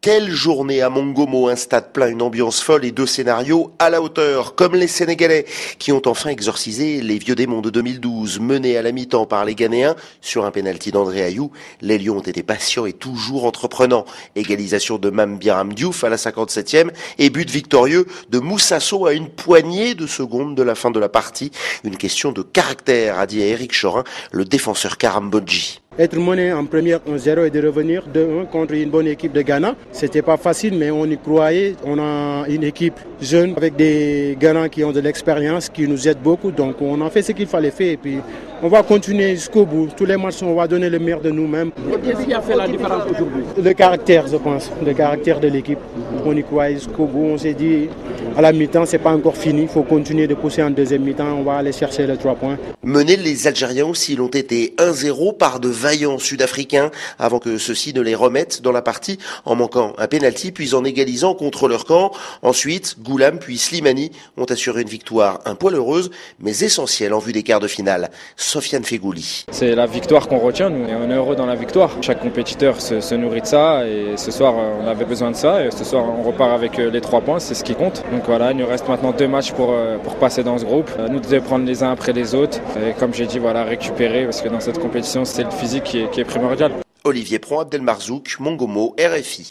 Quelle journée à Mongomo, un stade plein, une ambiance folle et deux scénarios à la hauteur, comme les Sénégalais qui ont enfin exorcisé les vieux démons de 2012, menés à la mi-temps par les Ghanéens sur un pénalty d'André Ayou. Les Lions ont été patients et toujours entreprenants. Égalisation de Mame Biram Diouf à la 57e et but victorieux de Moussa Sow à une poignée de secondes de la fin de la partie. Une question de caractère, a dit à Éric Chorin, le défenseur Karambodji. Être mené en première 1-0 et de revenir 2-1 contre une bonne équipe de Ghana, c'était pas facile, mais on y croyait. On a une équipe jeune avec des Ghanais qui ont de l'expérience, qui nous aident beaucoup. Donc on a fait ce qu'il fallait faire et puis on va continuer jusqu'au bout. Tous les matchs, on va donner le meilleur de nous-mêmes. Qu'est-ce qui a fait la différence aujourd'hui? Le caractère, je pense, le caractère de l'équipe. On y croyait jusqu'au bout. On s'est dit, à la mi-temps, c'est pas encore fini. Il faut continuer de pousser en deuxième mi-temps. On va aller chercher les 3 points. Menés, les Algériens aussi l'ont été 1-0 par de vaillants Sud-Africains avant que ceux-ci ne les remettent dans la partie en manquant un pénalty puis en égalisant contre leur camp. Ensuite, Goulam puis Slimani ont assuré une victoire un poil heureuse mais essentielle en vue des quarts de finale. Sofiane Fegouli. C'est la victoire qu'on retient, nous, et on est heureux dans la victoire. Chaque compétiteur se nourrit de ça et ce soir on avait besoin de ça et ce soir on repart avec les 3 points, c'est ce qui compte. Donc voilà, il nous reste maintenant 2 matchs pour passer dans ce groupe. Nous devons prendre les uns après les autres et comme j'ai dit, voilà, récupérer parce que dans cette compétition c'est le physique qui est primordial. Olivier Pron, Abdelmarzouk, Mongomo, RFI.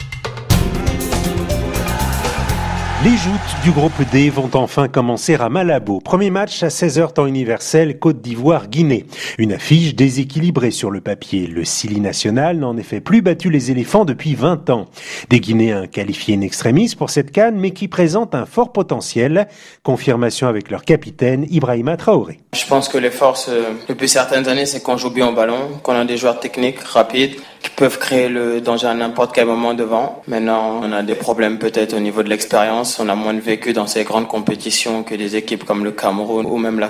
Les joutes du groupe D vont enfin commencer à Malabo. Premier match à 16h temps universel, Côte d'Ivoire-Guinée. Une affiche déséquilibrée sur le papier. Le Sili national n'a en effet plus battu les éléphants depuis 20 ans. Des Guinéens qualifiés in extremis pour cette CAN, mais qui présentent un fort potentiel. Confirmation avec leur capitaine, Ibrahima Traoré. Je pense que les forces, depuis certaines années, c'est qu'on joue bien au ballon, qu'on a des joueurs techniques, rapides, qui peuvent créer le danger à n'importe quel moment devant. Maintenant, on a des problèmes peut-être au niveau de l'expérience. On a moins de vécu dans ces grandes compétitions que des équipes comme le Cameroun ou même la